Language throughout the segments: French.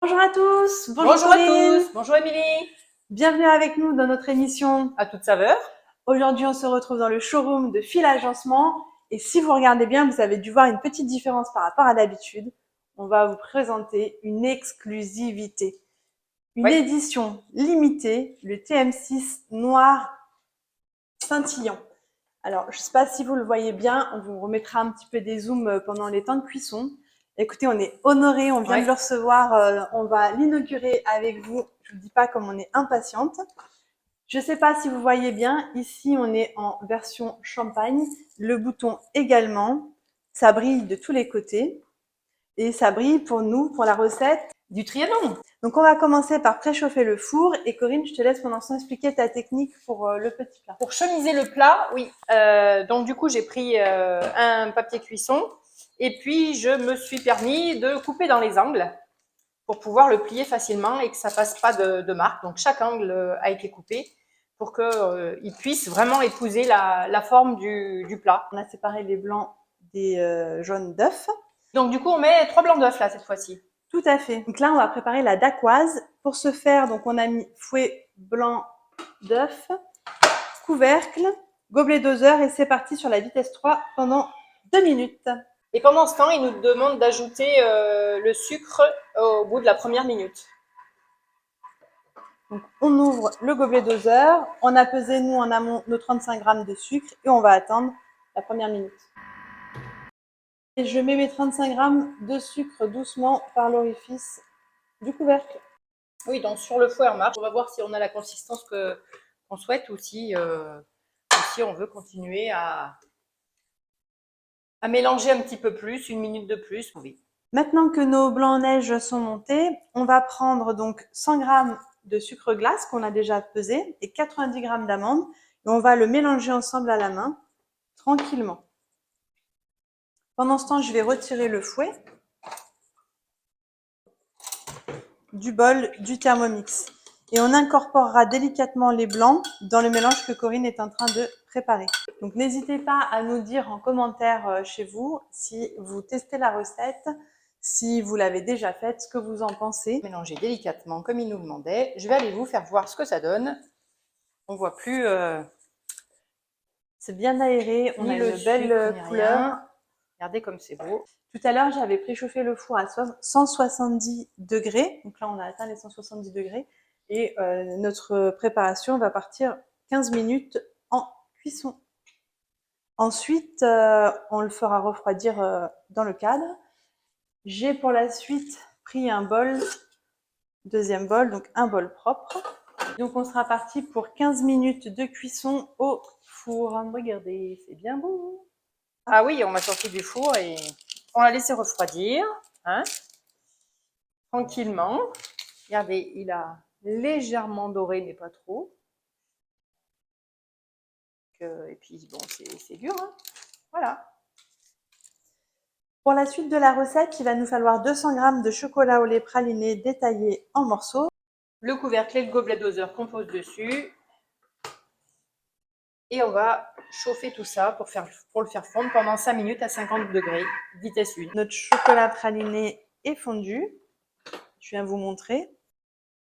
Bonjour à tous, Bonjour à Corinne, tous, bonjour Émilie, bienvenue avec nous dans notre émission. à toute saveur. Aujourd'hui, on se retrouve dans le showroom de Fil Agencement et si vous regardez bien, vous avez dû voir une petite différence par rapport à d'habitude. On va vous présenter une exclusivité, une Oui, édition limitée, le TM6 noir scintillant. Alors, je ne sais pas si vous le voyez bien, on vous remettra un petit peu des zooms pendant les temps de cuisson. Écoutez, on est honorés, on vient oui. de le recevoir, on va l'inaugurer avec vous. Je ne vous dis pas comme on est impatiente. Je ne sais pas si vous voyez bien, ici on est en version champagne, le bouton également, ça brille de tous les côtés et ça brille pour nous, pour la recette. Du Trianon. Donc on va commencer par préchauffer le four et Corinne, je te laisse pendant ce temps expliquer ta technique pour le petit plat. Pour chemiser le plat, oui. Donc du coup, j'ai pris un papier cuisson et puis je me suis permis de couper dans les angles pour pouvoir le plier facilement et que ça fasse pas de marque. Donc chaque angle a été coupé pour qu'il puisse vraiment épouser la forme du plat. On a séparé les blancs des jaunes d'œufs. Donc du coup, on met 3 blancs d'œufs là cette fois-ci. Tout à fait. Donc là, on va préparer la dacquoise. Pour ce faire, donc on a mis fouet blanc d'œuf, couvercle, gobelet doseur et c'est parti sur la vitesse 3 pendant 2 minutes. Et pendant ce temps, il nous demande d'ajouter le sucre au bout de la première minute. Donc on ouvre le gobelet doseur, on a pesé nous en amont nos 35 grammes de sucre et on va attendre la première minute. Et je mets mes 35 grammes de sucre doucement par l'orifice du couvercle. Oui, donc sur le fouet en marche, on va voir si on a la consistance qu'on souhaite ou si on veut continuer à mélanger un petit peu plus, une minute de plus. Oui. Maintenant que nos blancs en neige sont montés, on va prendre donc 100 grammes de sucre glace qu'on a déjà pesé et 90 grammes d'amandes et on va le mélanger ensemble à la main, tranquillement. Pendant ce temps, je vais retirer le fouet du bol du Thermomix et on incorporera délicatement les blancs dans le mélange que Corinne est en train de préparer. Donc n'hésitez pas à nous dire en commentaire chez vous si vous testez la recette, si vous l'avez déjà faite, ce que vous en pensez. Mélanger délicatement comme il nous demandait. Je vais aller vous faire voir ce que ça donne. On voit plus. C'est bien aéré, on a une belle couleur. Regardez comme c'est beau. Tout à l'heure, j'avais préchauffé le four à 170 degrés. Donc là, on a atteint les 170 degrés. Et notre préparation va partir 15 minutes en cuisson. Ensuite, on le fera refroidir dans le cadre. J'ai pour la suite pris un bol, deuxième bol, donc un bol propre. Donc on sera parti pour 15 minutes de cuisson au four. Regardez, c'est bien beau. Ah oui, on m'a sorti du four et on l'a laissé refroidir, hein, tranquillement. Regardez, il a légèrement doré, mais pas trop. Et puis bon, c'est dur, hein. Voilà. Pour la suite de la recette, il va nous falloir 200 g de chocolat au lait praliné détaillé en morceaux. Le couvercle et le gobelet doseur qu'on pose dessus. Et on va chauffer tout ça pour le faire fondre pendant 5 minutes à 50 degrés, vitesse 1. Notre chocolat praliné est fondu. Je viens vous montrer.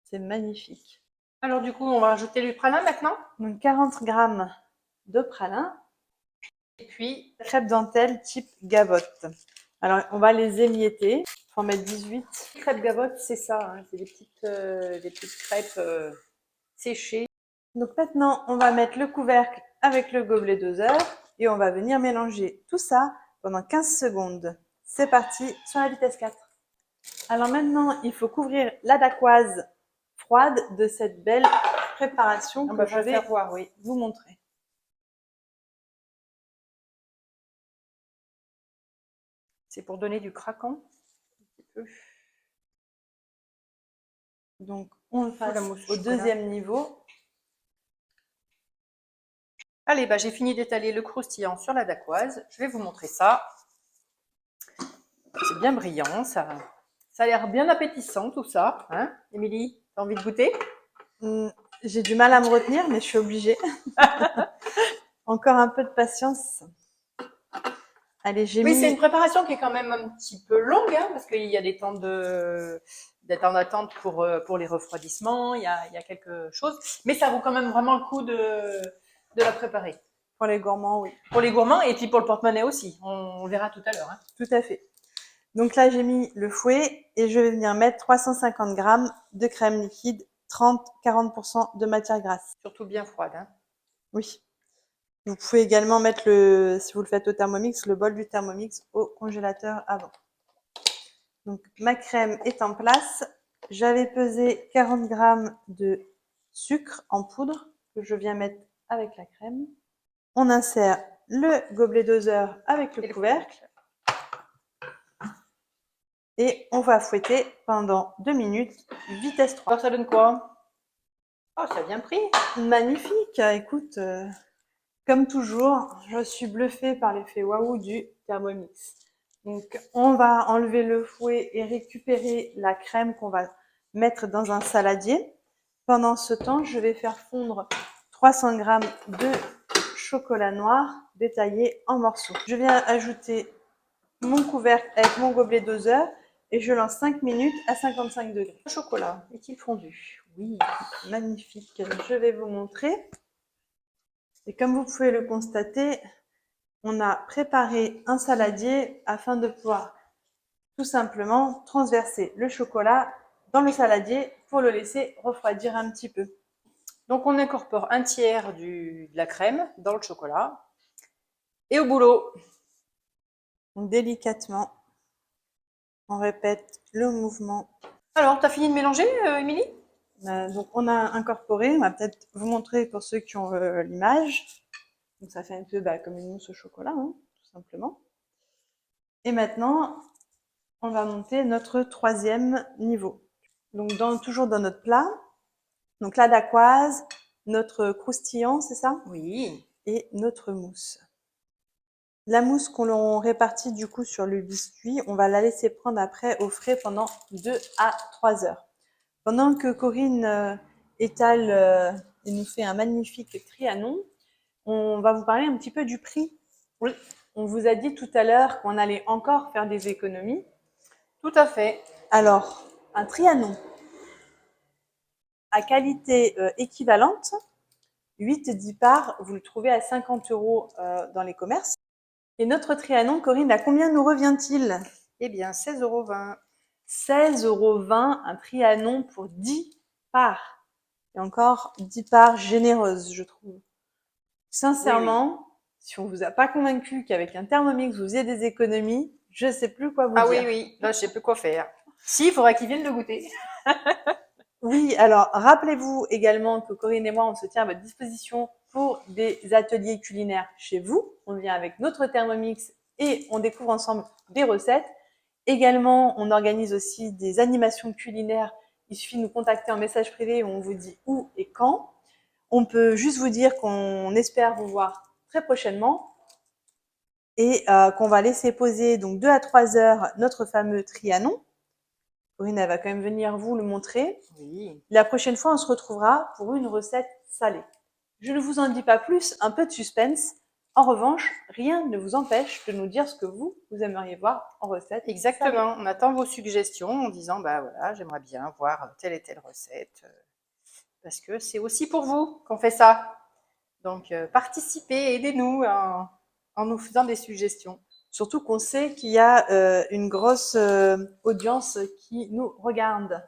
C'est magnifique. Alors du coup, on va rajouter le pralin maintenant. Donc 40 g de pralin. Et puis, crêpes dentelle type gavotte. Alors, on va les émietter. Il faut en mettre 18. Crêpes gavotte, c'est ça. Hein, c'est des petites crêpes séchées. Donc maintenant, on va mettre le couvercle avec le gobelet doseur et on va venir mélanger tout ça pendant 15 secondes. C'est parti sur la vitesse 4. Alors maintenant, il faut couvrir la dacquoise froide de cette belle préparation que je vais voir, oui, vous montrer. C'est pour donner du craquant. Donc, on le passe au deuxième niveau. Allez, bah, j'ai fini d'étaler le croustillant sur la dacquoise. Je vais vous montrer ça. C'est bien brillant, ça a l'air bien appétissant tout ça. Hein, Émilie, t'as envie de goûter? J'ai du mal à me retenir, mais je suis obligée. Encore un peu de patience. Allez, j'ai Oui, mis... c'est une préparation qui est quand même un petit peu longue, hein, parce qu'il y a des temps d'attente pour les refroidissements, il y a quelque chose, mais ça vaut quand même vraiment le coup de la préparer. Pour les gourmands, oui. Pour les gourmands et puis pour le porte-monnaie aussi, on verra tout à l'heure. Hein. Tout à fait. Donc là, j'ai mis le fouet et je vais venir mettre 350 g de crème liquide, 30-40% de matière grasse. Surtout bien froide. Hein. Oui. Vous pouvez également mettre, si vous le faites au Thermomix, le bol du Thermomix au congélateur avant. Donc ma crème est en place. J'avais pesé 40 g de sucre en poudre que je viens mettre avec la crème. On insère le gobelet doseur avec le couvercle. Et on va fouetter pendant 2 minutes, vitesse 3. Alors ça donne quoi? Oh, ça a bien pris. Magnifique. Écoute, comme toujours, je suis bluffée par l'effet waouh du Thermomix. Donc, on va enlever le fouet et récupérer la crème qu'on va mettre dans un saladier. Pendant ce temps, je vais faire fondre 300 g de chocolat noir détaillé en morceaux. Je viens ajouter mon couvercle avec mon gobelet doseur et je lance 5 minutes à 55 degrés. Le chocolat est-il fondu? Oui, magnifique. Je vais vous montrer. Et comme vous pouvez le constater, on a préparé un saladier afin de pouvoir tout simplement transverser le chocolat dans le saladier pour le laisser refroidir un petit peu. Donc on incorpore un tiers de la crème dans le chocolat et au boulot. Donc délicatement, on répète le mouvement. Alors, t'as fini de mélanger, Émilie? Donc on a incorporé, on va peut-être vous montrer pour ceux qui ont l'image. Donc ça fait un peu comme une mousse au chocolat, hein, tout simplement. Et maintenant, on va monter notre 3e niveau. Donc toujours dans notre plat. Donc la dacquoise, notre croustillant, c'est ça? Oui. Et notre mousse. La mousse qu'on répartit du coup sur le biscuit, on va la laisser prendre après au frais pendant 2 à 3 heures. Pendant que Corinne étale et nous fait un magnifique trianon, on va vous parler un petit peu du prix. Oui. On vous a dit tout à l'heure qu'on allait encore faire des économies. Tout à fait. Alors, un trianon à qualité équivalente, 8-10 parts, vous le trouvez à 50 € dans les commerces. Et notre trianon, Corinne, à combien nous revient-il? Eh bien, 16,20 €. 16,20 €, un trianon pour 10 parts. Et encore 10 parts généreuses, je trouve. Sincèrement, si on ne vous a pas convaincu qu'avec un Thermomix, vous faisiez des économies, je ne sais plus quoi vous dire. Ah oui, oui, là, je sais plus quoi faire. Si, il faudra qu'ils viennent le goûter. Oui, alors rappelez-vous également que Corinne et moi, on se tient à votre disposition pour des ateliers culinaires chez vous. On vient avec notre Thermomix et on découvre ensemble des recettes. Également, on organise aussi des animations culinaires. Il suffit de nous contacter en message privé où on vous dit où et quand. On peut juste vous dire qu'on espère vous voir très prochainement et qu'on va laisser poser donc 2 à 3 heures notre fameux trianon. Corinne, elle va quand même venir vous le montrer. Oui. La prochaine fois, on se retrouvera pour une recette salée. Je ne vous en dis pas plus, un peu de suspense. En revanche, rien ne vous empêche de nous dire ce que vous aimeriez voir en recette. Exactement. On attend vos suggestions en disant, voilà, j'aimerais bien voir telle et telle recette. Parce que c'est aussi pour vous qu'on fait ça. Donc, participez, aidez-nous en nous faisant des suggestions. Surtout qu'on sait qu'il y a une grosse audience qui nous regarde.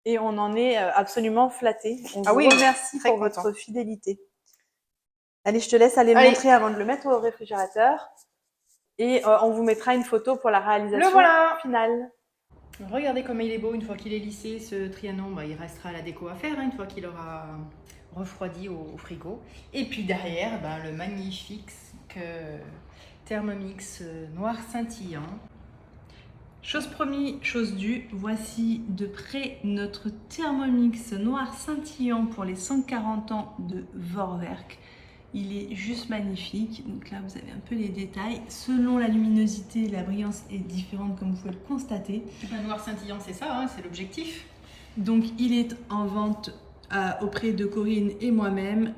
Et on en est absolument flattés. On vous remercie pour votre fidélité. Allez, je te laisse aller le montrer avant de le mettre au réfrigérateur. Et on vous mettra une photo pour la réalisation finale. Regardez comme il est beau une fois qu'il est lissé, ce trianon. Il restera la déco à faire une fois qu'il aura refroidi au frigo. Et puis derrière, le magnifique Thermomix noir scintillant. Chose promis, chose due, voici de près notre Thermomix noir scintillant pour les 140 ans de Vorwerk. Il est juste magnifique, donc là vous avez un peu les détails. Selon la luminosité, la brillance est différente comme vous pouvez le constater. Noir scintillant, c'est ça, hein, c'est l'objectif. Donc il est en vente auprès de Corinne et moi-même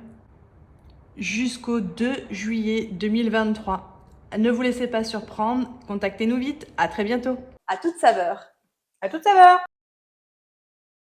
jusqu'au 2 juillet 2023. Ne vous laissez pas surprendre, contactez-nous vite, à très bientôt. À toute saveur. À toute saveur!